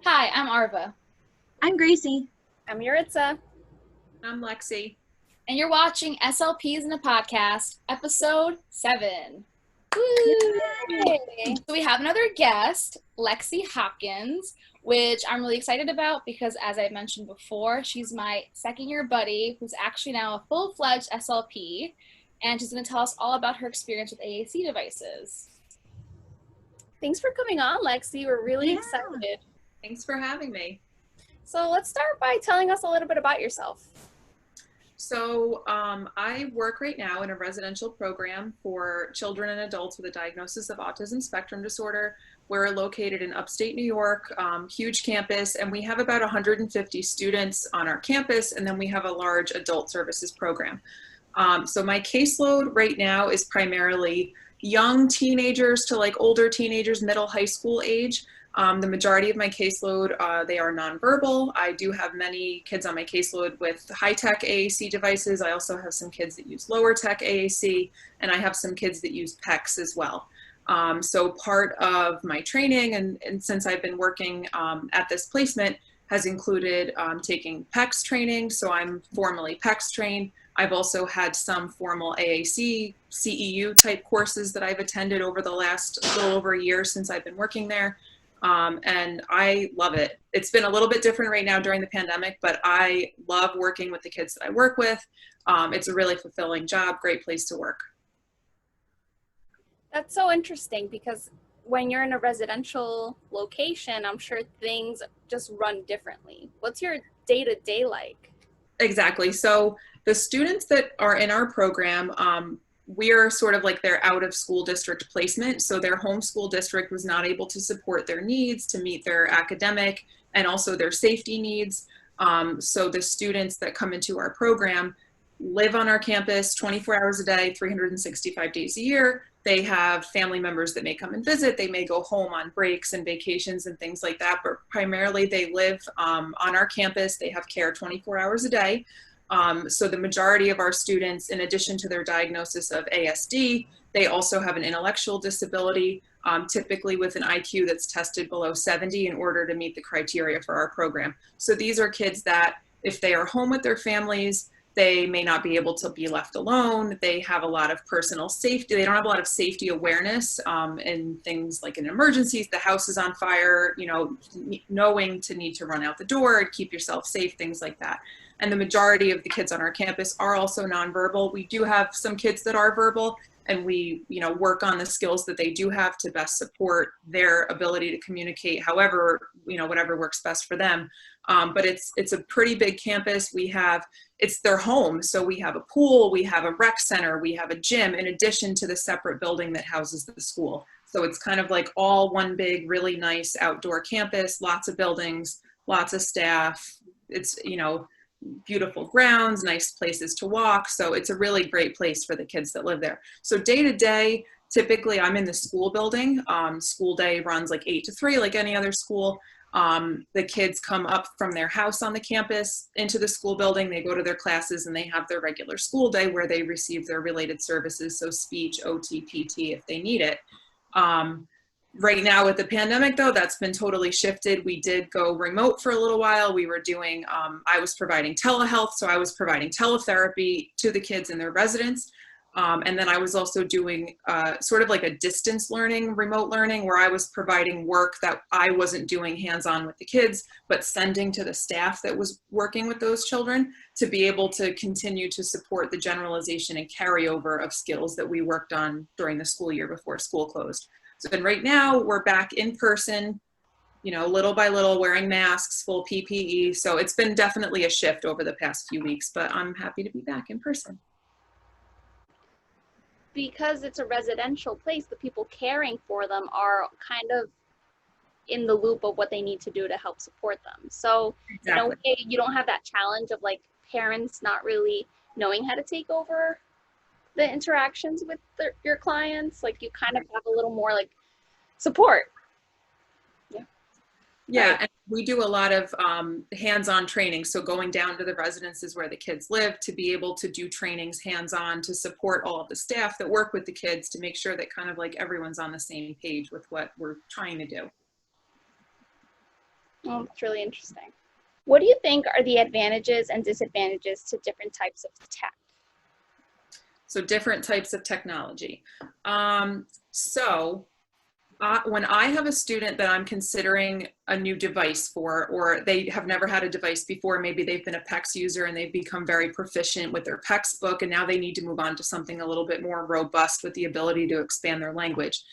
Hi, I'm Arva, I'm Gracie. I'm Yuritsa. I'm Lexi. and you're watching SLPs in a Podcast, Episode 7. Yay! So we have another guest, Lexi Hopkins, which I'm really excited about because, as I mentioned before, she's my second-year buddy who's actually now a full-fledged SLP, and she's going to tell us all about her experience with AAC devices. Thanks for coming on, Lexi. We're really excited. Thanks for having me. So let's start by telling us a little bit about yourself. So I work right now in a residential program for children and adults with a diagnosis of autism spectrum disorder. We're located in upstate New York, huge campus, and we have about 150 students on our campus, and then we have a large adult services program. So my caseload right now is primarily young teenagers to like older teenagers, middle high school age. The majority of my caseload, they are nonverbal. I do have many kids on my caseload with high-tech AAC devices. I also have some kids that use lower-tech AAC, and I have some kids that use PECs as well. So part of my training, and since I've been working at this placement, has included taking PECs training, so I'm formally PECs trained. I've also had some formal AAC, CEU type courses that I've attended over the last little over a year since I've been working there. And I love it. It's been a little bit different right now during the pandemic, but I love working with the kids that I work with. It's a really fulfilling job, great place to work. That's so interesting because when you're in a residential location, I'm sure things just run differently. What's your day-to-day like? Exactly. So the students that are in our program, we're sort of like their out of school district placement. So their home school district was not able to support their needs to meet their academic and also their safety needs. So the students that come into our program live on our campus 24 hours a day, 365 days a year. They have family members that may come and visit. They may go home on breaks and vacations and things like that, but primarily they live on our campus. They have care 24 hours a day. So the majority of our students, in addition to their diagnosis of ASD, they also have an intellectual disability, typically with an IQ that's tested below 70 in order to meet the criteria for our program. So these are kids that if they are home with their families, they may not be able to be left alone. They have a lot of personal safety. They don't have a lot of safety awareness in things like in emergencies, the house is on fire, you know, knowing to need to run out the door and keep yourself safe, things like that. And the majority of the kids on our campus are also nonverbal. We do have some kids that are verbal, and we, you know, work on the skills that they do have to best support their ability to communicate however, you know, whatever works best for them. But it's a pretty big campus. It's their home. So we have a pool, we have a rec center, we have a gym, in addition to the separate building that houses the school. So it's kind of like all one big, really nice outdoor campus, lots of buildings, lots of staff. It's, you know, beautiful grounds, nice places to walk. So it's a really great place for the kids that live there. So day to day, typically I'm in the school building. School day runs like 8 to 3, like any other school. The kids come up from their house on the campus into the school building. They go to their classes and they have their regular school day where they receive their related services. So speech, OT, PT, if they need it. Right now with the pandemic though, that's been totally shifted. We did go remote for a little while. We were doing, I was providing telehealth. So I was providing teletherapy to the kids in their residence. And then I was also doing sort of like a distance learning, remote learning, where I was providing work that I wasn't doing hands-on with the kids, but sending to the staff that was working with those children to be able to continue to support the generalization and carryover of skills that we worked on during the school year before school closed. So then right now we're back in person, you know, little by little, wearing masks, full PPE. So it's been definitely a shift over the past few weeks, but I'm happy to be back in person. Because it's a residential place, the people caring for them are kind of in the loop of what they need to do to help support them. So Exactly. in a way, you don't have that challenge of like parents not really knowing how to take over the interactions with your clients. Like you kind of have a little more like support. Yeah, Right. and we do a lot of hands-on training. So going down to the residences where the kids live to be able to do trainings hands-on to support all of the staff that work with the kids to make sure that kind of like everyone's on the same page with what we're trying to do. Oh, that's really interesting. What do you think are the advantages and disadvantages to different types of tech? So different types of technology. When I have a student that I'm considering a new device for, or they have never had a device before, maybe they've been a PECS user and they've become very proficient with their PECS book, and now they need to move on to something a little bit more robust with the ability to expand their language.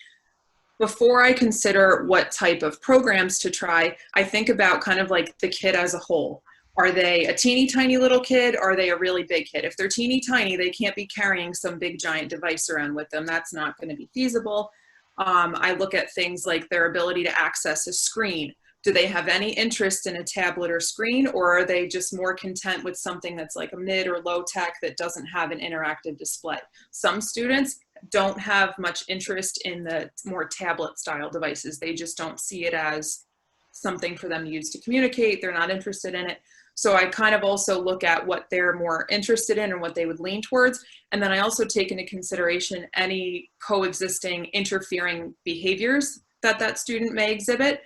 Before I consider what type of programs to try, I think about kind of like the kid as a whole. Are they a teeny tiny little kid? Or are they a really big kid? If they're teeny tiny, they can't be carrying some big giant device around with them. That's not going to be feasible. I look at things like their ability to access a screen. Do they have any interest in a tablet or screen, or are they just more content with something that's like a mid or low tech that doesn't have an interactive display? Some students don't have much interest in the more tablet style devices. They just don't see it as something for them to use to communicate. They're not interested in it. So I kind of also look at what they're more interested in and what they would lean towards. And then I also take into consideration any coexisting interfering behaviors that that student may exhibit.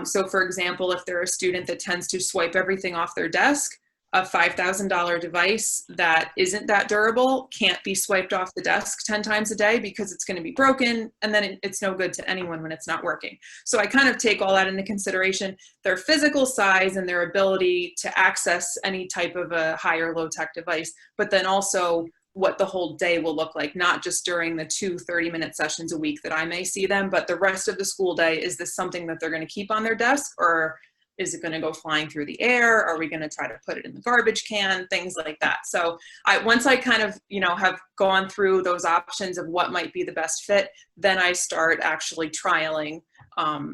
So for example, if they're a student that tends to swipe everything off their desk, a $5,000 device that isn't that durable can't be swiped off the desk 10 times a day because it's going to be broken, and then it's no good to anyone when it's not working. So I kind of take all that into consideration, their physical size and their ability to access any type of a high or low tech device, but then also what the whole day will look like, not just during the 2 30-minute sessions a week that I may see them, but the rest of the school day. Is this something that they're going to keep on their desk, or is it going to go flying through the air? Are we going to try to put it in the garbage can? Things like that. So once I kind of, have gone through those options of what might be the best fit, then I start actually trialing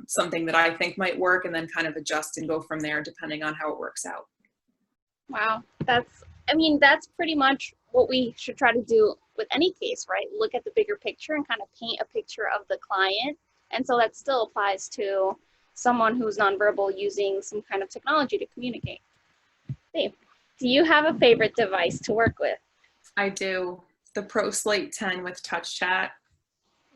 something that I think might work, and then kind of adjust and go from there depending on how it works out. Wow. That's pretty much what we should try to do with any case, right? Look at the bigger picture and kind of paint a picture of the client. And so that still applies to someone who's nonverbal using some kind of technology to communicate. Dave, do you have a favorite device to work with? I do. The ProSlate 10 with Touch Chat.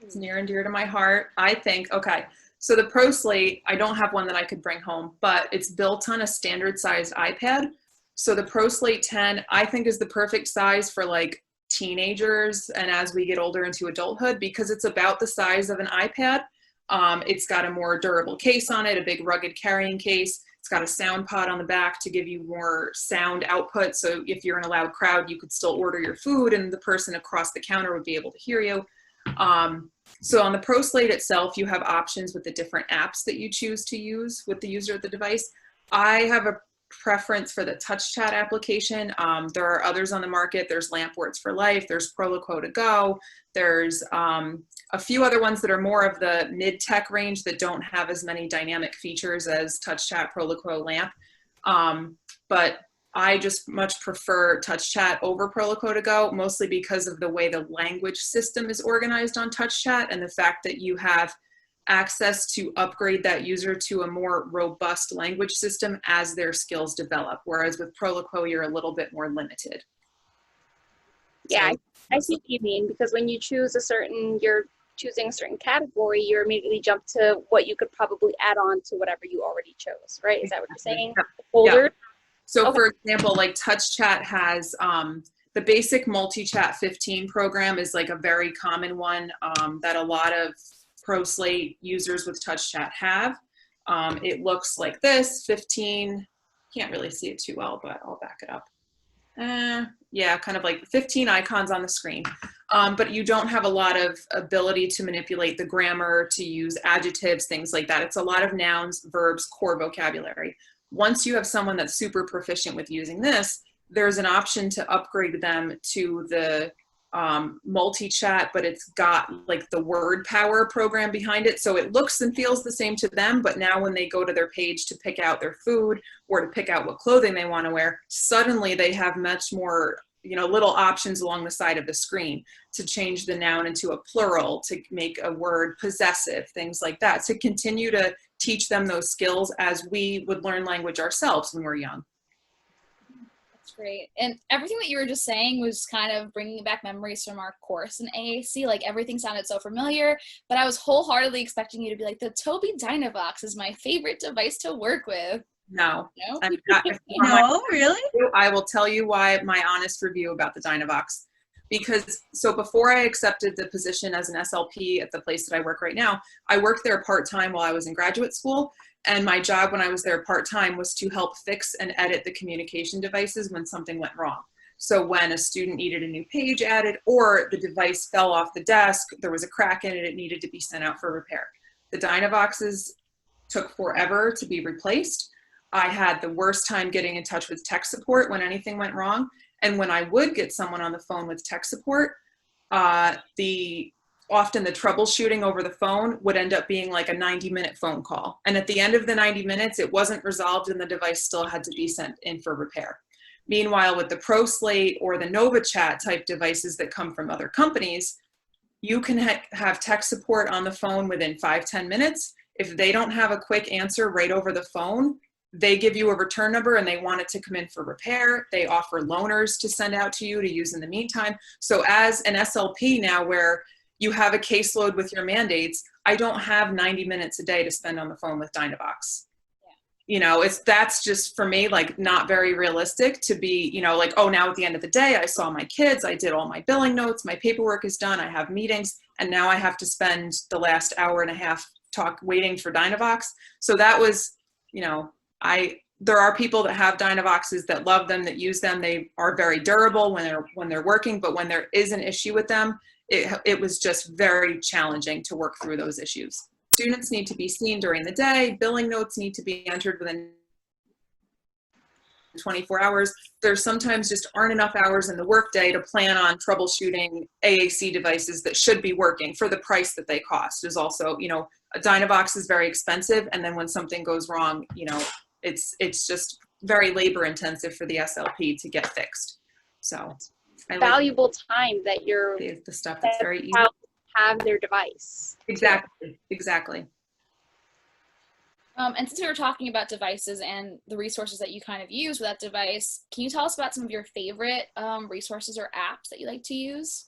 It's near and dear to my heart. I think, okay, so the ProSlate, I don't have one that I could bring home, but it's built on a standard sized iPad. So the ProSlate 10, I think, is the perfect size for like teenagers and as we get older into adulthood, because it's about the size of an iPad. It's got a more durable case on it, a big rugged carrying case. It's got a sound pod on the back to give you more sound output. So if you're in a loud crowd, you could still order your food and the person across the counter would be able to hear you. So on the ProSlate itself, you have options with the different apps that you choose to use with the user of the device. I have a preference for the Touch Chat application. There are others on the market. There's Lampwords for Life. There's Proloquo to Go. There's a few other ones that are more of the mid-tech range that don't have as many dynamic features as Touch Chat, Proloquo, Lamp. But I just much prefer Touch Chat over Proloquo to Go, mostly because of the way the language system is organized on Touch Chat and the fact that you have access to upgrade that user to a more robust language system as their skills develop. Whereas with Proloquo, you're a little bit more limited. Yeah, so, I see what you mean, because when you choose you're choosing a certain category, you immediately jump to what you could probably add on to whatever you already chose, right? Is that what you're saying? Yeah. Folder? Yeah. So for example, like Touch Chat has the basic multi-chat 15 program is like a very common one that a lot of ProSlate users with Touch Chat have. It looks like this, 15, can't really see it too well, but I'll back it up. Yeah, kind of like 15 icons on the screen. But you don't have a lot of ability to manipulate the grammar, to use adjectives, things like that. It's a lot of nouns, verbs, core vocabulary. Once you have someone that's super proficient with using this, there's an option to upgrade them to the multi-chat, but it's got like the word power program behind it. So it looks and feels the same to them, but now when they go to their page to pick out their food or to pick out what clothing they want to wear, suddenly they have much more, little options along the side of the screen to change the noun into a plural, to make a word possessive, things like that, to continue to teach them those skills as we would learn language ourselves when we're young. That's great. And everything that you were just saying was kind of bringing back memories from our course in AAC. Like everything sounded so familiar, but I was wholeheartedly expecting you to be like, the Tobii Dynavox is my favorite device to work with. No. No? No, really? I will tell you why, my honest review about the Dynavox. Because, so before I accepted the position as an SLP at the place that I work right now, I worked there part-time while I was in graduate school. And my job when I was there part-time was to help fix and edit the communication devices when something went wrong. So when a student needed a new page added, or the device fell off the desk, there was a crack in it, it needed to be sent out for repair. The Dynavoxes took forever to be replaced. I had the worst time getting in touch with tech support when anything went wrong. And when I would get someone on the phone with tech support, often the troubleshooting over the phone would end up being like a 90-minute phone call. And at the end of the 90 minutes, it wasn't resolved and the device still had to be sent in for repair. Meanwhile, with the ProSlate or the NovaChat type devices that come from other companies, you can have tech support on the phone within 5-10 minutes. If they don't have a quick answer right over the phone, they give you a return number and they want it to come in for repair. They offer loaners to send out to you to use in the meantime. So as an SLP now, where you have a caseload with your mandates, I don't have 90 minutes a day to spend on the phone with Dynavox. Yeah. You know, that's just for me, like not very realistic to be, you know, like, oh, now at the end of the day, I saw my kids, I did all my billing notes, my paperwork is done, I have meetings, and now I have to spend the last hour and a half waiting for Dynavox. So that was, you know, there are people that have Dynavoxes that love them, that use them. They are very durable when they're working, but when there is an issue with them, it was just very challenging to work through those issues. Students need to be seen during the day. Billing notes need to be entered within 24 hours. There sometimes just aren't enough hours in the workday to plan on troubleshooting AAC devices that should be working for the price that they cost. There's also, you know, a Dynavox is very expensive, and then when something goes wrong, you know, it's just very labor intensive for the SLP to get fixed. So valuable time that you're the stuff that's very easy. Have their device. Exactly. And since we were talking about devices and the resources that you kind of use with that device, can you tell us about some of your favorite resources or apps that you like to use?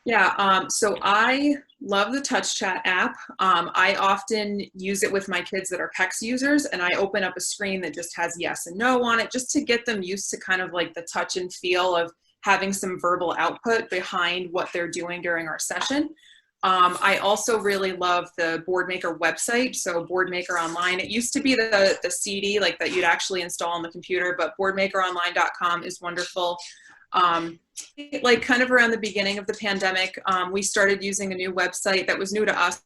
Yeah, so I love the Touch Chat app. I often use it with my kids that are PEX users, and I open up a screen that just has yes and no on it, just to get them used to kind of like the touch and feel of having some verbal output behind what they're doing during our session. I also really love the BoardMaker website. So BoardMaker Online, it used to be the CD like that you'd actually install on the computer, but boardmakeronline.com is wonderful. Like kind of around the beginning of the pandemic, we started using a new website that was new to us.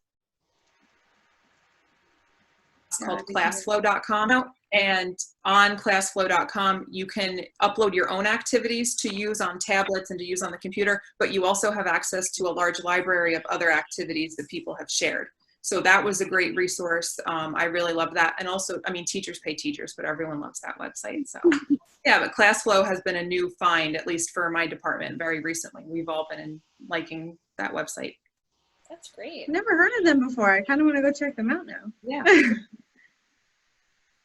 It's called classflow.com. And on classflow.com, you can upload your own activities to use on tablets and to use on the computer, but you also have access to a large library of other activities that people have shared. So that was a great resource. I really love that. And also, I mean, teachers pay teachers, but everyone loves that website. So yeah, but ClassFlow has been a new find, at least for my department, very recently. We've all been liking that website. That's great. Never heard of them before. I kind of want to go check them out now. Yeah.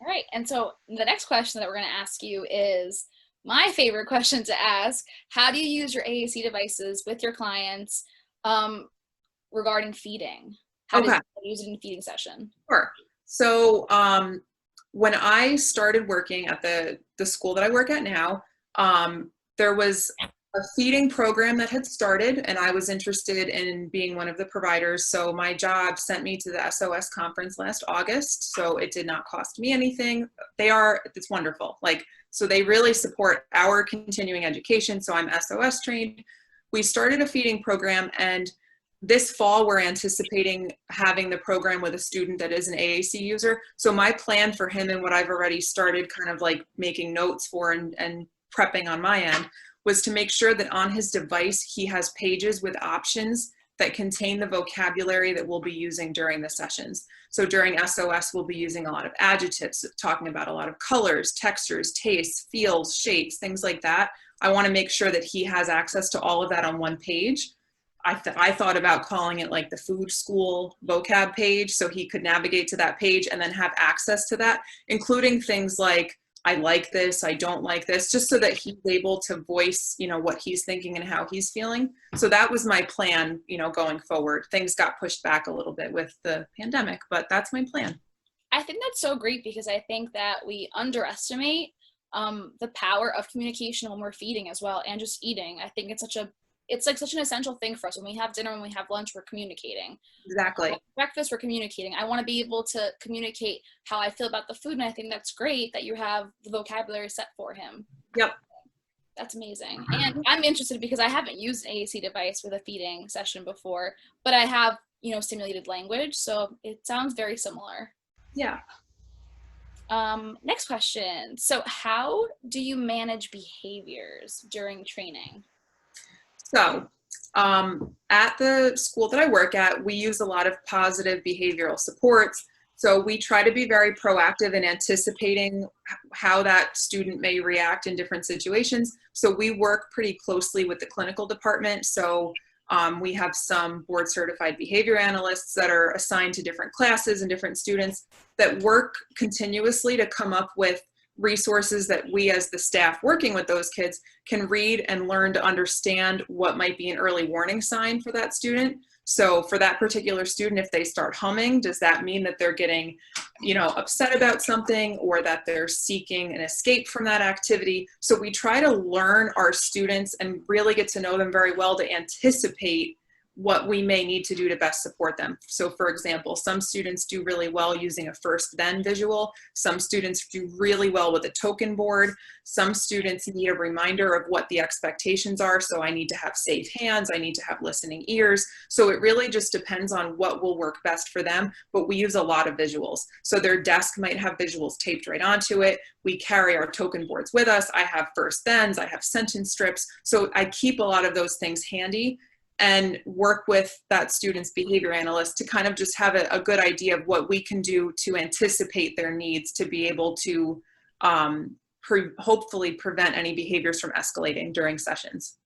All right, and so the next question that we're going to ask you is my favorite question to ask. How do you use your AAC devices with your clients regarding feeding? How do you use it in a feeding session? Sure. So when I started working at the school that I work at now, there was a feeding program that had started, and I was interested in being one of the providers. So my job sent me to the SOS conference last August. So it did not cost me anything. It's wonderful. So they really support our continuing education. So I'm SOS trained. We started a feeding program, and this fall we're anticipating having the program with a student that is an AAC user. So my plan for him, and what I've already started kind of like making notes for and prepping on my end, was to make sure that on his device he has pages with options that contain the vocabulary that we'll be using during the sessions. So during SOS, we'll be using a lot of adjectives, talking about a lot of colors, textures, tastes, feels, shapes, things like that. I want to make sure that he has access to all of that on one page. I thought about calling it like the food school vocab page, so he could navigate to that page and then have access to that, including things like I like this, I don't like this, just so that he's able to voice, what he's thinking and how he's feeling. So that was my plan, going forward. Things got pushed back a little bit with the pandemic, but that's my plan. I think that's so great because I think that we underestimate the power of communication when we're feeding as well, and just eating. I think it's such an essential thing for us. When we have dinner, when we have lunch, we're communicating. Exactly. Breakfast, we're communicating. I want to be able to communicate how I feel about the food, and I think that's great that you have the vocabulary set for him. Yep. That's amazing. And I'm interested because I haven't used an AAC device with a feeding session before, but I have, simulated language, so it sounds very similar. Yeah. Next question. So how do you manage behaviors during training? So at the school that I work at, we use a lot of positive behavioral supports. So we try to be very proactive in anticipating how that student may react in different situations. So we work pretty closely with the clinical department. So we have some board certified behavior analysts that are assigned to different classes and different students that work continuously to come up with resources that we as the staff working with those kids can read and learn to understand what might be an early warning sign for that student. So for that particular student, if they start humming, does that mean that they're getting, upset about something, or that they're seeking an escape from that activity? So we try to learn our students and really get to know them very well to anticipate what we may need to do to best support them. So for example, some students do really well using a first then visual. Some students do really well with a token board. Some students need a reminder of what the expectations are. So I need to have safe hands, I need to have listening ears. So it really just depends on what will work best for them, but we use a lot of visuals. So their desk might have visuals taped right onto it. We carry our token boards with us. I have first thens, I have sentence strips. So I keep a lot of those things handy and work with that student's behavior analyst to kind of just have a good idea of what we can do to anticipate their needs to be able to hopefully prevent any behaviors from escalating during sessions.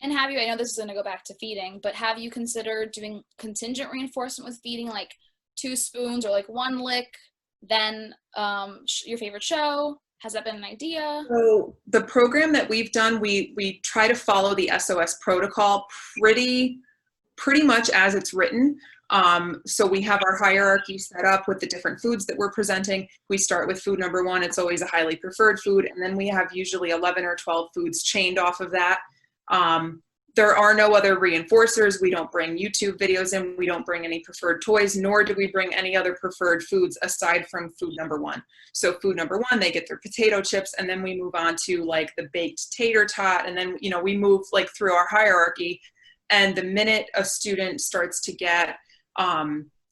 And have you, I know this is going to go back to feeding, but have you considered doing contingent reinforcement with feeding, like 2 spoons or like 1 lick, then your favorite show? Has that been an idea? So the program that we've done, we try to follow the SOS protocol pretty much as it's written. So we have our hierarchy set up with the different foods that we're presenting. We start with food number 1. It's always a highly preferred food. And then we have usually 11 or 12 foods chained off of that. There are no other reinforcers. We don't bring YouTube videos in. We don't bring any preferred toys, nor do we bring any other preferred foods aside from food number 1. So food number 1, they get their potato chips, and then we move on to like the baked tater tot. And then, we move like through our hierarchy. And the minute a student starts to get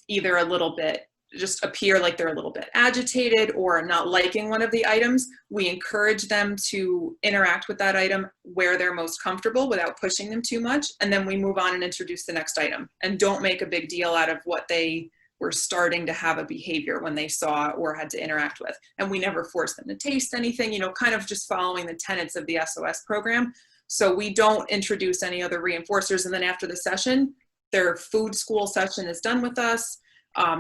either a little bit, just appear like they're a little bit agitated or not liking one of the items, we encourage them to interact with that item where they're most comfortable without pushing them too much. And then we move on and introduce the next item, and don't make a big deal out of what they were starting to have a behavior when they saw or had to interact with. And we never force them to taste anything, kind of just following the tenets of the SOS program. So we don't introduce any other reinforcers. And then after the session, their food school session is done with us.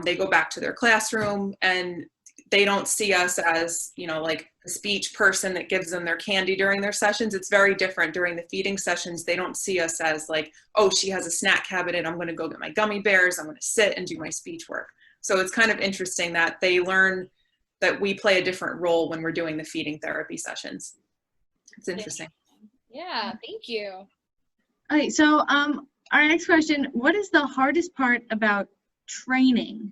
They go back to their classroom, and they don't see us as, like a speech person that gives them their candy during their sessions. It's very different during the feeding sessions. They don't see us as like, oh, she has a snack cabinet, I'm going to go get my gummy bears, I'm going to sit and do my speech work. So it's kind of interesting that they learn that we play a different role when we're doing the feeding therapy sessions. It's interesting. Yeah, thank you. All right, so our next question, what is the hardest part about training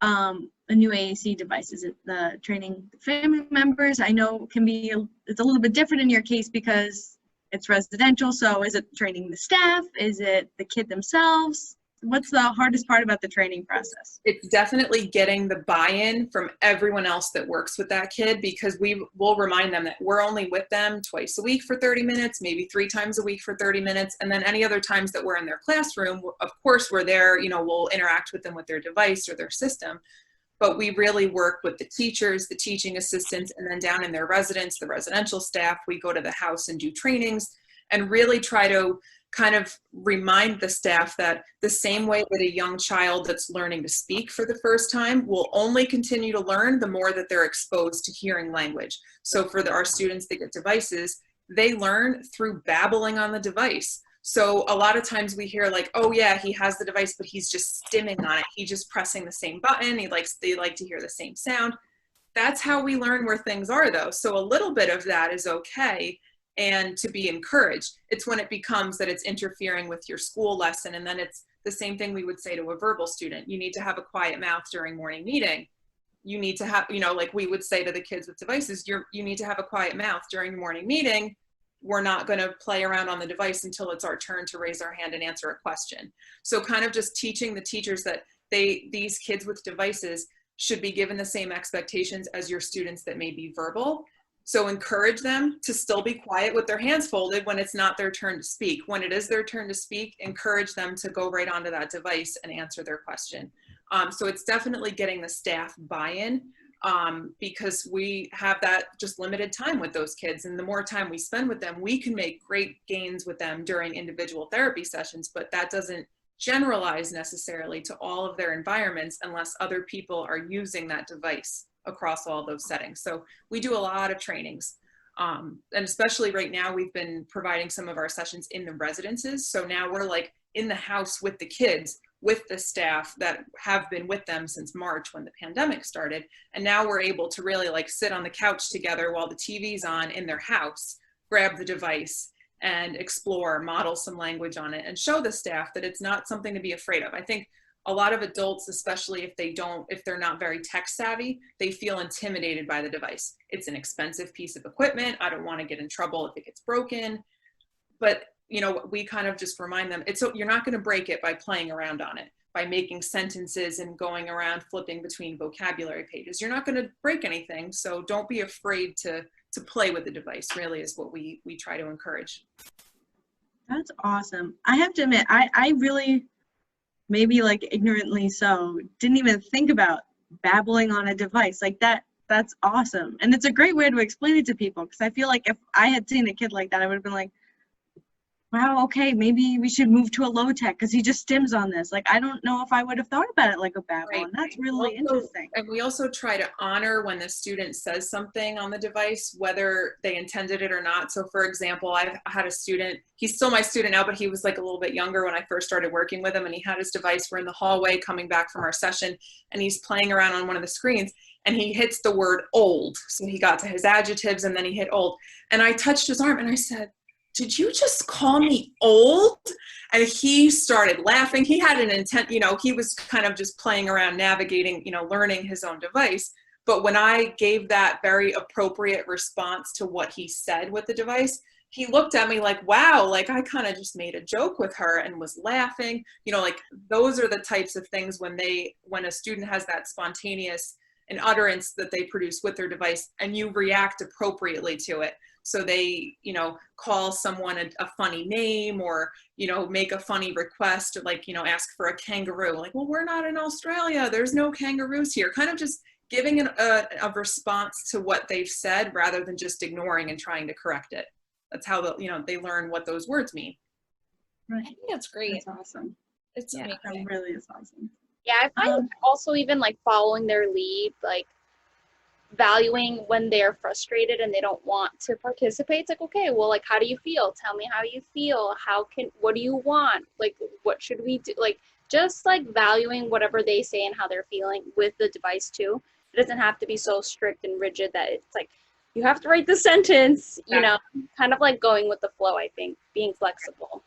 a new AAC device? Is it the training family members? I know it's a little bit different in your case because it's residential. So is it training the staff? Is it the kid themselves? What's the hardest part about the training process? It's definitely getting the buy-in from everyone else that works with that kid, because we will remind them that we're only with them twice a week for 30 minutes, maybe 3 times a week for 30 minutes. And then any other times that we're in their classroom, of course we're there, we'll interact with them with their device or their system. But we really work with the teachers, the teaching assistants, and then down in their residence, the residential staff, we go to the house and do trainings and really try to kind of remind the staff that the same way that a young child that's learning to speak for the first time will only continue to learn the more that they're exposed to hearing language. So for our students that get devices, they learn through babbling on the device. So a lot of times we hear like, oh yeah, he has the device, but he's just stimming on it. He's just pressing the same button. They like to hear the same sound. That's how we learn where things are though. So a little bit of that is okay and to be encouraged. It's when it becomes that it's interfering with your school lesson. And then it's the same thing we would say to a verbal student. You need to have a quiet mouth during morning meeting. You need to have, like we would say to the kids with devices, you need to have a quiet mouth during the morning meeting. We're not going to play around on the device until it's our turn to raise our hand and answer a question. So kind of just teaching the teachers that these kids with devices should be given the same expectations as your students that may be verbal. So encourage them to still be quiet with their hands folded when it's not their turn to speak. When it is their turn to speak, encourage them to go right onto that device and answer their question. So it's definitely getting the staff buy-in because we have that just limited time with those kids. And the more time we spend with them, we can make great gains with them during individual therapy sessions, but that doesn't generalize necessarily to all of their environments unless other people are using that device across all those settings. So we do a lot of trainings. And especially right now, we've been providing some of our sessions in the residences. So now we're like in the house with the kids, with the staff that have been with them since March when the pandemic started. And now we're able to really like sit on the couch together while the TV's on in their house, grab the device and explore, model some language on it and show the staff that it's not something to be afraid of. I think a lot of adults, especially if they're not very tech savvy, they feel intimidated by the device. It's an expensive piece of equipment. I don't want to get in trouble if it gets broken. But, we kind of just remind them, you're not going to break it by playing around on it, by making sentences and going around flipping between vocabulary pages. You're not going to break anything. So don't be afraid to play with the device, really is what we try to encourage. That's awesome. I have to admit, I really, maybe like ignorantly so, didn't even think about babbling on a device like that. That's awesome. And it's a great way to explain it to people, because I feel like if I had seen a kid like that, I would have been like, wow, okay, maybe we should move to a low tech because he just stims on this. Like, I don't know if I would have thought about it like a babble, right. And that's really interesting. And we also try to honor when the student says something on the device, whether they intended it or not. So for example, I've had a student, he's still my student now, but he was like a little bit younger when I first started working with him, and he had his device. We're in the hallway coming back from our session, and he's playing around on one of the screens, and he hits the word old. So he got to his adjectives, and then he hit old. And I touched his arm, and I said, did you just call me old? And he started laughing. He had an intent, he was kind of just playing around, navigating, learning his own device. But when I gave that very appropriate response to what he said with the device, he looked at me like, wow, like I kind of just made a joke with her and was laughing. Like those are the types of things when a student has that spontaneous an utterance that they produce with their device and you react appropriately to it. So they, call someone a funny name or, make a funny request or like, ask for a kangaroo. Like, well, we're not in Australia. There's no kangaroos here. Kind of just giving a response to what they've said rather than just ignoring and trying to correct it. That's how they learn what those words mean. Right. I think that's great. That's awesome. It's amazing. That really is awesome. Yeah, I find also even like following their lead, like valuing when they're frustrated and they don't want to participate. It's like, okay, well, like, how do you feel? Tell me how you feel. What do you want? Like, what should we do? Like, just like valuing whatever they say and how they're feeling with the device too. It doesn't have to be so strict and rigid that it's like, you have to write the sentence, kind of like going with the flow, I think, being flexible.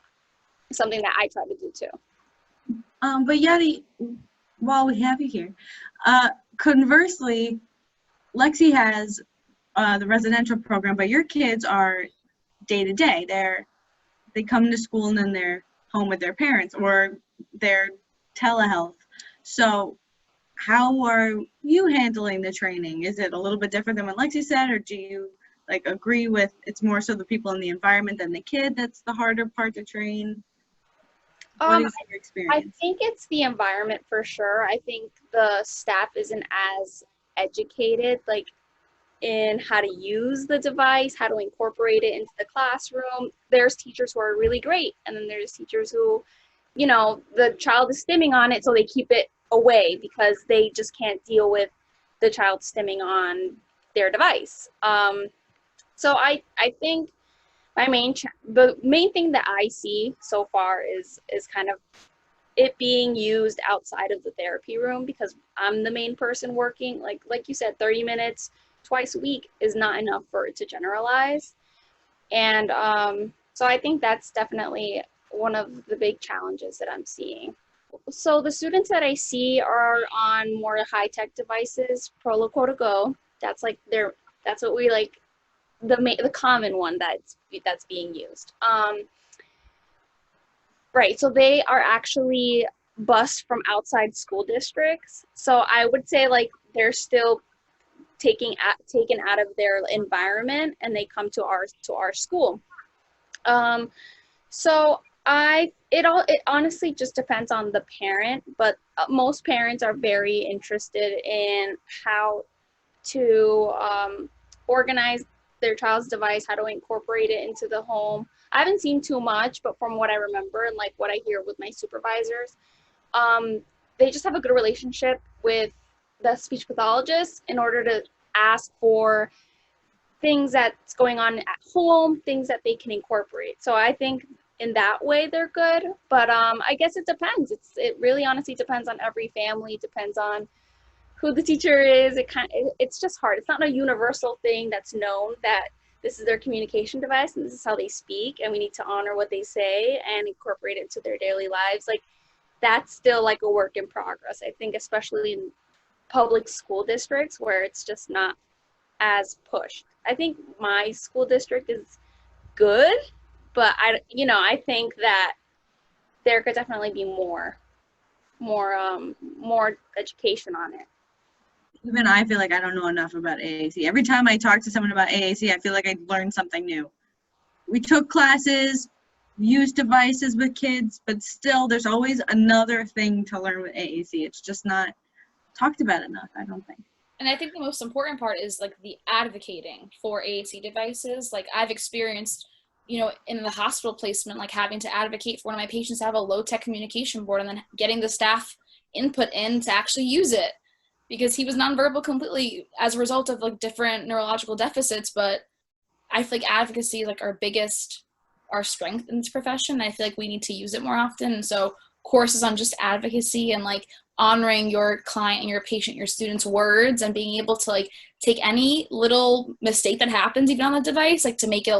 Something that I try to do too. But Yadi, while we have you here, conversely, Lexi has the residential program, but your kids are day to day. They come to school and then they're home with their parents or they're telehealth. So how are you handling the training? Is it a little bit different than what Lexi said, or do you like agree with it's more so the people in the environment than the kid that's the harder part to train? What is your experience? I think it's the environment for sure. I think the staff isn't as educated. Like, in how to use the device, how to incorporate it into the classroom. There's teachers who are really great, and then there's teachers who, you know, the child is stimming on it, so they keep it away because they just can't deal with the child stimming on their device. So I think the main thing that I see so far is kind of it being used outside of the therapy room, because I'm the main person working. Like you said, 30 minutes twice a week is not enough for it to generalize. And so I think that's definitely one of the big challenges that I'm seeing. So the students that I see are on more high-tech devices, Proloquo to Go. That's what we like, the common one that's being used. Right, so they are actually bused from outside school districts. So I would say like they're still taken out of their environment, and they come to our school. So it honestly just depends on the parent, but most parents are very interested in how to organize their child's device, how to incorporate it into the home. I haven't seen too much, but from what I remember and like what I hear with my supervisors, they just have a good relationship with the speech pathologist in order to ask for things that's going on at home, things that they can incorporate. So I think in that way they're good, but I guess it depends. It really honestly depends on every family, depends on who the teacher is. It's just hard. It's not a universal thing that's known that this is their communication device and this is how they speak, and we need to honor what they say and incorporate it into their daily lives. Like, that's still like a work in progress, I think, especially in public school districts where it's just not as pushed. I think my school district is good, but I think that there could definitely be more education on it. Even I feel like I don't know enough about AAC. Every time I talk to someone about AAC, I feel like I learned something new. We took classes, used devices with kids, but still there's always another thing to learn with AAC. It's just not talked about enough, I don't think. And I think the most important part is like the advocating for AAC devices. Like, I've experienced, in the hospital placement, like having to advocate for one of my patients to have a low-tech communication board and then getting the staff input in to actually use it, because he was nonverbal completely as a result of like different neurological deficits. But I feel like advocacy is like our strength in this profession. I feel like we need to use it more often. And so courses on just advocacy and like honoring your client and your patient, your students' words, and being able to like take any little mistake that happens even on the device, like to make it a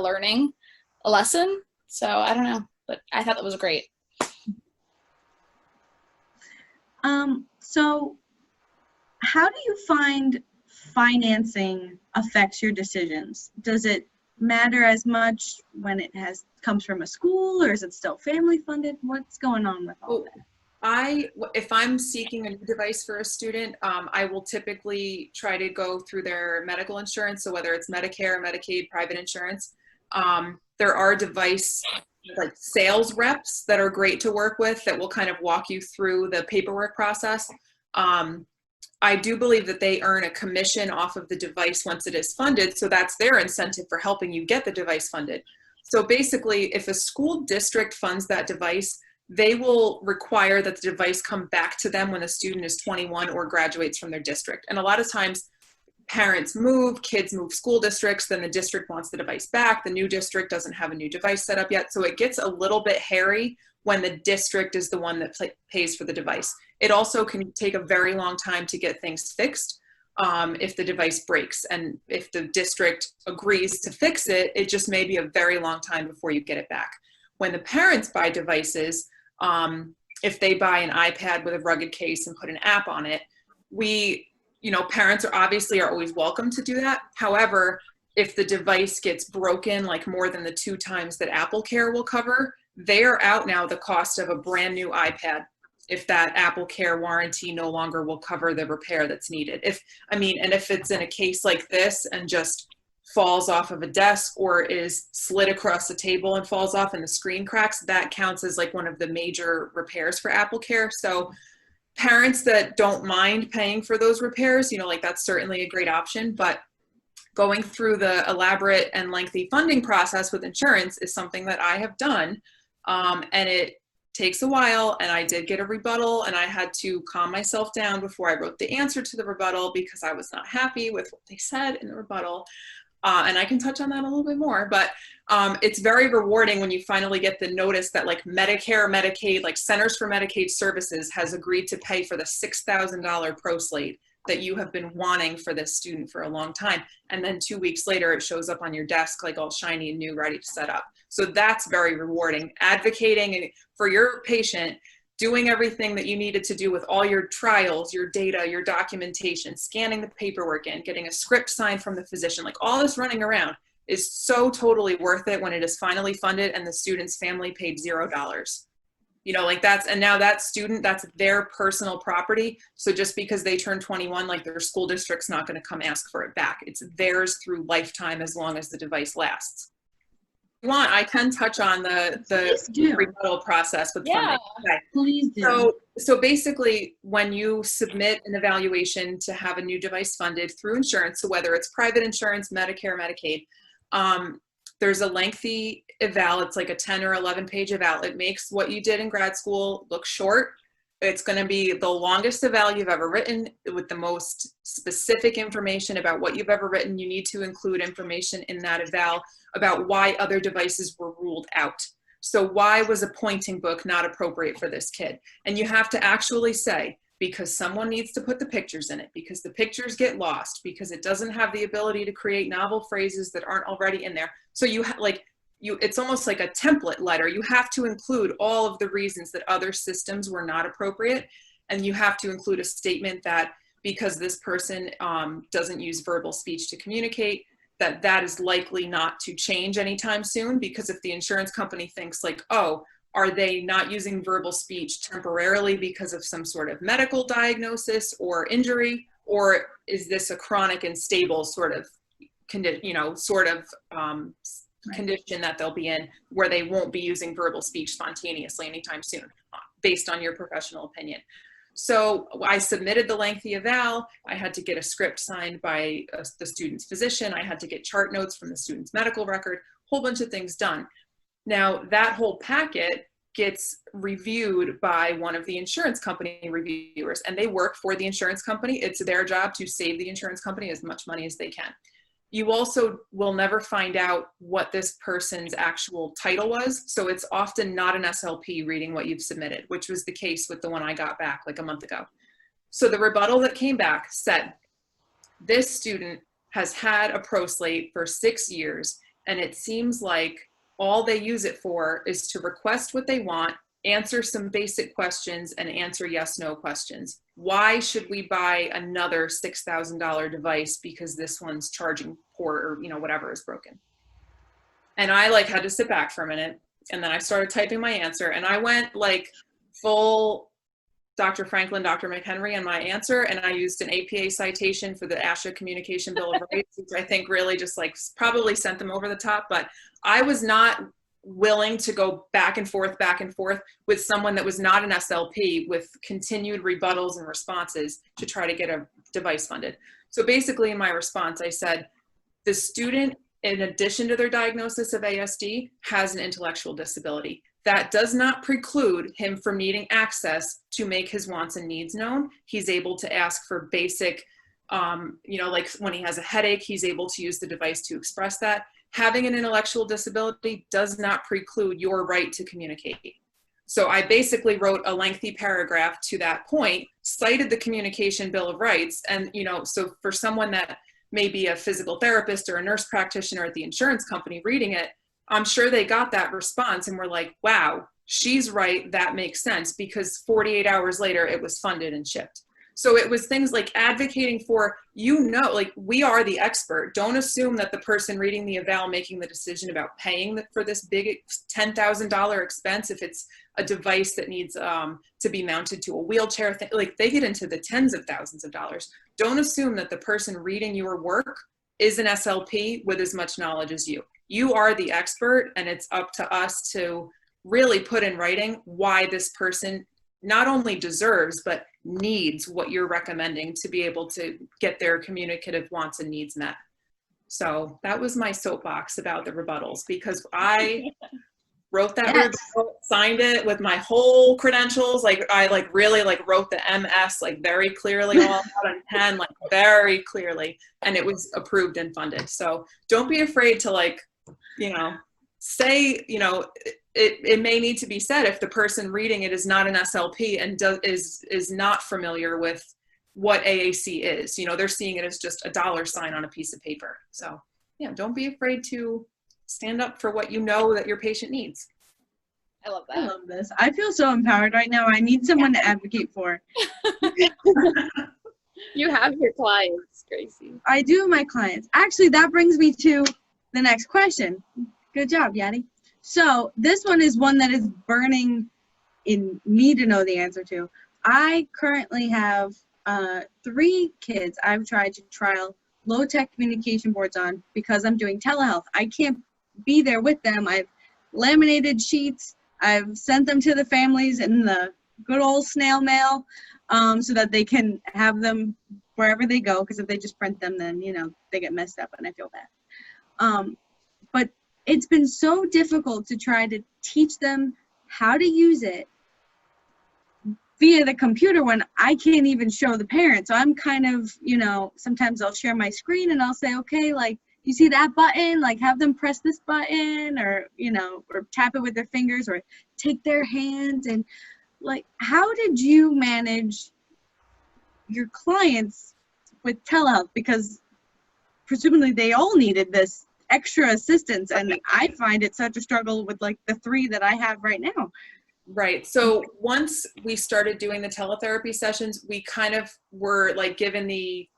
lesson. So I don't know, but I thought that was great. So how do you find financing affects your decisions? Does it matter as much when it comes from a school, or is it still family funded? What's going on with all that? If I'm seeking a new device for a student, I will typically try to go through their medical insurance. So whether it's Medicare, Medicaid, private insurance, there are device like sales reps that are great to work with that will kind of walk you through the paperwork process. I do believe that they earn a commission off of the device once it is funded. So that's their incentive for helping you get the device funded. So basically, if a school district funds that device, they will require that the device come back to them when the student is 21 or graduates from their district. And a lot of times parents move, kids move school districts, then the district wants the device back. The new district doesn't have a new device set up yet. So it gets a little bit hairy when the district is the one that pays for the device. It also can take a very long time to get things fixed if the device breaks. And if the district agrees to fix it, it just may be a very long time before you get it back. When the parents buy devices, if they buy an iPad with a rugged case and put an app on it, parents are always welcome to do that. However, if the device gets broken like more than the 2 times that Apple Care will cover, they are out now the cost of a brand new iPad if that Apple Care warranty no longer will cover the repair that's needed. If it's in a case like this and just falls off of a desk or is slid across the table and falls off and the screen cracks, that counts as like one of the major repairs for Apple Care. So parents that don't mind paying for those repairs, that's certainly a great option. But Going through the elaborate and lengthy funding process with insurance is something that I have done, and it takes a while, and I did get a rebuttal, and I had to calm myself down before I wrote the answer to the rebuttal because I was not happy with what they said in the rebuttal. And I can touch on that a little bit more, but it's very rewarding when you finally get the notice that like Medicare, Medicaid, like Centers for Medicaid Services has agreed to pay for the $6,000 pro slate that you have been wanting for this student for a long time. And then 2 weeks later, it shows up on your desk, like all shiny and new, ready to set up. So that's very rewarding. Advocating for your patient, doing everything that you needed to do with all your trials, your data, your documentation, scanning the paperwork in, getting a script signed from the physician, like all this running around is so totally worth it when it is finally funded and the student's family paid $0. You know, like and now that student, that's their personal property. So just because they turn 21, like their school district's not going to come ask for it back. It's theirs through lifetime as long as the device lasts. If you want, I can touch on the rebuttal process with funding. Okay. Please do. So basically, when you submit an evaluation to have a new device funded through insurance, so whether it's private insurance, Medicare, Medicaid, there's a lengthy eval. It's like a 10 or 11 page eval. It makes what you did in grad school look short. It's going to be the longest eval you've ever written with the most specific information about what you've ever written. You need to include information in that eval about why other devices were ruled out. So why was a pointing book not appropriate for this kid? And you have to actually say, because someone needs to put the pictures in it, because the pictures get lost, because it doesn't have the ability to create novel phrases that aren't already in there. So it's almost like a template letter. You have to include all of the reasons that other systems were not appropriate. And you have to include a statement that because this person doesn't use verbal speech to communicate, that is likely not to change anytime soon. Because if the insurance company thinks like, oh, are they not using verbal speech temporarily because of some sort of medical diagnosis or injury? Or is this a chronic and stable sort of condition that they'll be in where they won't be using verbal speech spontaneously anytime soon, based on your professional opinion? So I submitted the lengthy eval. I had to get a script signed by the student's physician. I had to get chart notes from the student's medical record, whole bunch of things done. Now that whole packet gets reviewed by one of the insurance company reviewers, and they work for the insurance company. It's their job to save the insurance company as much money as they can. You also will never find out what this person's actual title was. So it's often not an SLP reading what you've submitted, which was the case with the one I got back like a month ago. So the rebuttal that came back said, this student has had a pro slate for 6 years, and it seems like all they use it for is to request what they want, answer some basic questions, and answer yes/no questions. Why should we buy another $6,000 device because this one's charging poor or whatever is broken? And I had to sit back for a minute, and then I started typing my answer, and I went like full Dr. Franklin, Dr. McHenry on my answer, and I used an APA citation for the ASHA Communication Bill of Rights, which I think really just probably sent them over the top. But I was not willing to go back and forth with someone that was not an SLP with continued rebuttals and responses to try to get a device funded. So basically in my response, I said, the student, in addition to their diagnosis of ASD, has an intellectual disability. That does not preclude him from needing access to make his wants and needs known. He's able to ask for basic, like when he has a headache, he's able to use the device to express that. Having an intellectual disability does not preclude your right to communicate. So I basically wrote a lengthy paragraph to that point, cited the Communication Bill of Rights, and so for someone that may be a physical therapist or a nurse practitioner at the insurance company reading it, I'm sure they got that response and were like, wow, she's right, that makes sense, because 48 hours later it was funded and shipped. So it was things like advocating for, we are the expert. Don't assume that the person reading the eval making the decision about paying for this big $10,000 expense, if it's a device that needs to be mounted to a wheelchair, they get into the tens of thousands of dollars. Don't assume that the person reading your work is an SLP with as much knowledge as you. You are the expert, and it's up to us to really put in writing why this person not only deserves, but needs what you're recommending to be able to get their communicative wants and needs met. So that was my soapbox about the rebuttals, because I wrote that Yes. rebuttal, signed it with my whole credentials. Like I really wrote the MS very clearly, all out on pen, very clearly, and it was approved and funded. So don't be afraid to say, it may need to be said if the person reading it is not an SLP and is not familiar with what AAC is. They're seeing it as just a $ on a piece of paper. So yeah, don't be afraid to stand up for what you know that your patient needs. I love that. I love this. I feel so empowered right now. I need someone to advocate for. You have your clients, Gracie. I do my clients. Actually, that brings me to the next question. Good job, Yadi. So this one is one that is burning in me to know the answer to. I currently have 3 kids I've tried to trial low-tech communication boards on because I'm doing telehealth. I can't be there with them. I've laminated sheets. I've sent them to the families in the good old snail mail so that they can have them wherever they go, because if they just print them, then, they get messed up and I feel bad. But it's been so difficult to try to teach them how to use it via the computer when I can't even show the parents. So I'm kind of, sometimes I'll share my screen and I'll say, okay, you see that button? Have them press this button, or, or tap it with their fingers, or take their hands. And how did you manage your clients with telehealth? Because presumably they all needed this extra assistance, and I find it such a struggle with the 3 that I have right now. Right. So once we started doing the teletherapy sessions, we kind of were given the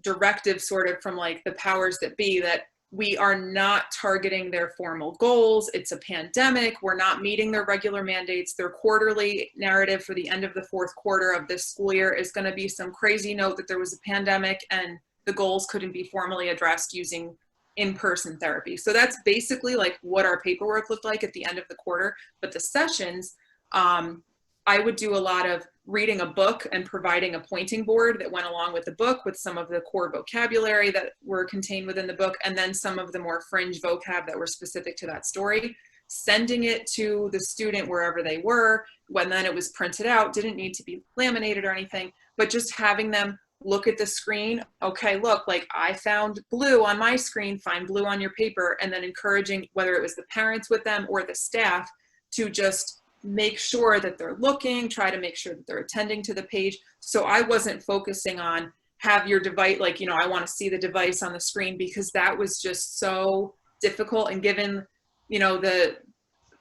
directive sort of from the powers that be that we are not targeting their formal goals. It's a pandemic. We're not meeting their regular mandates. Their quarterly narrative for the end of the 4th quarter of this school year is going to be some crazy note that there was a pandemic and the goals couldn't be formally addressed using in-person therapy. So that's basically what our paperwork looked like at the end of the quarter. But the sessions, I would do a lot of reading a book and providing a pointing board that went along with the book with some of the core vocabulary that were contained within the book, and then some of the more fringe vocab that were specific to that story, sending it to the student wherever they were. When then it was printed out, didn't need to be laminated or anything, but just having them look at the screen. Okay, look, I found blue on my screen, find blue on your paper, and then encouraging whether it was the parents with them or the staff to just make sure that they're looking, try to make sure that they're attending to the page. So I wasn't focusing on have your device, I want to see the device on the screen, because that was just so difficult. And given,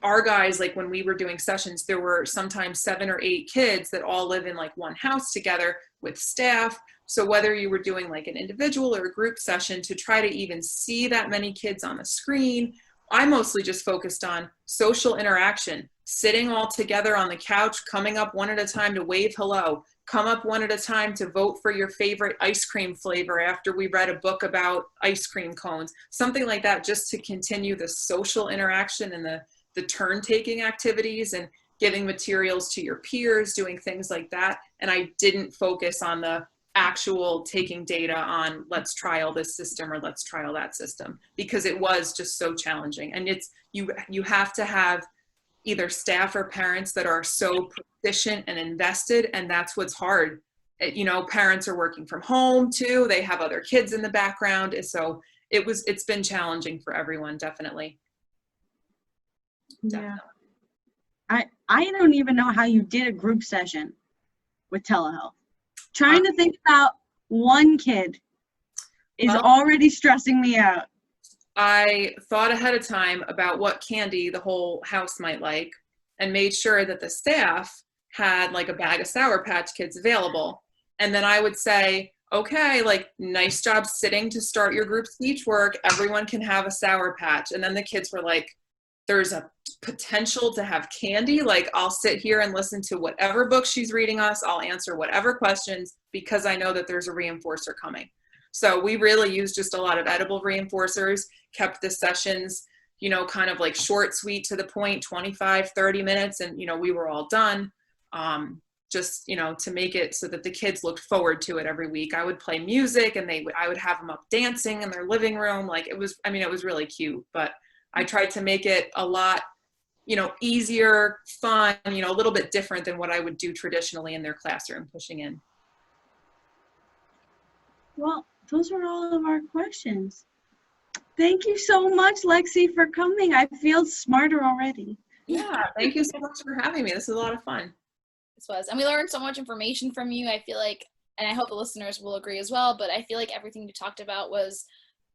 our guys, when we were doing sessions, there were sometimes 7 or 8 kids that all live in one house together with staff. So whether you were doing an individual or a group session, to try to even see that many kids on the screen, I mostly just focused on social interaction, sitting all together on the couch, coming up one at a time to wave hello, come up one at a time to vote for your favorite ice cream flavor after we read a book about ice cream cones, something like that, just to continue the social interaction and the turn-taking activities and giving materials to your peers, doing things like that. And I didn't focus on the actual taking data on let's trial this system or let's trial that system, because it was just so challenging. And it's you have to have either staff or parents that are so proficient and invested, and that's what's hard. Parents are working from home too. They have other kids in the background. And so it's been challenging for everyone, definitely. Yeah. I don't even know how you did a group session with telehealth. Trying to think about one kid is already stressing me out. I thought ahead of time about what candy the whole house might like and made sure that the staff had a bag of Sour Patch Kids available. And then I would say, okay, nice job sitting to start your group speech work. Everyone can have a Sour Patch. And then the kids were like, there's a potential to have candy. I'll sit here and listen to whatever book she's reading us. I'll answer whatever questions because I know that there's a reinforcer coming. So we really used just a lot of edible reinforcers, kept the sessions, kind of short, sweet, to the point, 25, 30 minutes. And, we were all done. just, to make it so that the kids looked forward to it every week. I would play music and I would have them up dancing in their living room. Like it was really cute, but I tried to make it a lot, easier, fun, a little bit different than what I would do traditionally in their classroom, pushing in. Well, those were all of our questions. Thank you so much, Lexi, for coming. I feel smarter already. Yeah, thank you so much for having me. This is a lot of fun. This was, and we learned so much information from you. I feel like, and I hope the listeners will agree as well, but I feel like everything you talked about was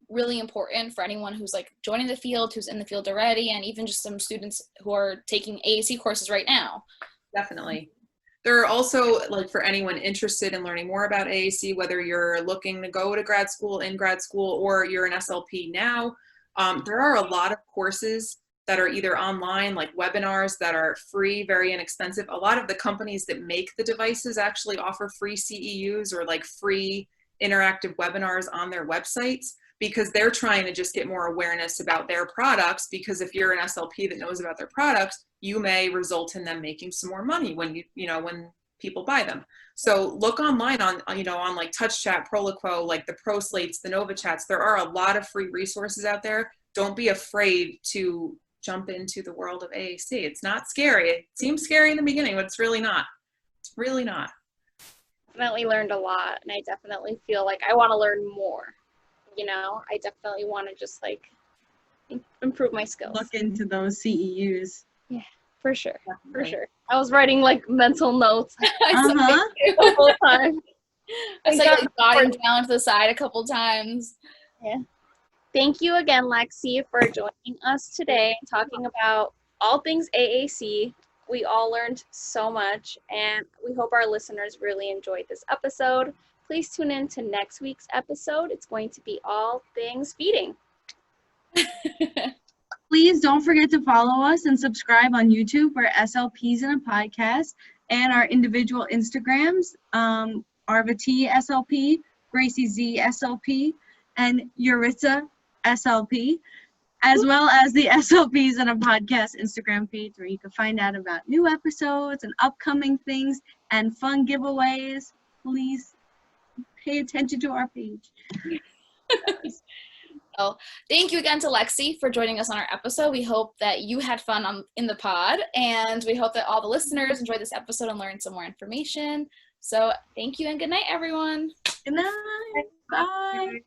really important for anyone who's like joining the field, who's in the field already, and even just some students who are taking AAC courses right now. Definitely. There are also, like, for anyone interested in learning more about AAC, whether you're looking to go to grad school, in grad school, or you're an SLP now, there are a lot of courses that are either online, like webinars that are free, very inexpensive. A lot of the companies that make the devices actually offer free CEUs or like free interactive webinars on their websites, because they're trying to just get more awareness about their products, because if you're an SLP that knows about their products, you may result in them making some more money when when people buy them. So look online on like TouchChat, Proliquo, like the ProSlates, the NovaChats. There are a lot of free resources out there. Don't be afraid to jump into the world of AAC. It's not scary. It seems scary in the beginning, but it's really not. It's really not. Definitely learned a lot, and I definitely feel like I want to learn more. I definitely want to just like improve my skills. Look into those CEUs. Yeah, for sure. Definitely. For sure. I was writing like mental notes Uh-huh. the whole time. I was like jotting down to the side a couple times. Yeah. Thank you again, Lexi, for joining us today and talking about all things AAC. We all learned so much, and we hope our listeners really enjoyed this episode. Please tune in to next week's episode. It's going to be all things feeding. Please don't forget to follow us and subscribe on YouTube for SLPs in a podcast, and our individual Instagrams, Arva T SLP, Gracie Z SLP, and Yuritsa SLP, as well as the SLPs in a podcast Instagram page, where you can find out about new episodes and upcoming things and fun giveaways. Please pay attention to our page. So thank you again to Lexi for joining us on our episode. We hope that you had fun in the pod, and we hope that all the listeners enjoyed this episode and learned some more information. So thank you and good night, everyone. Good night. Bye.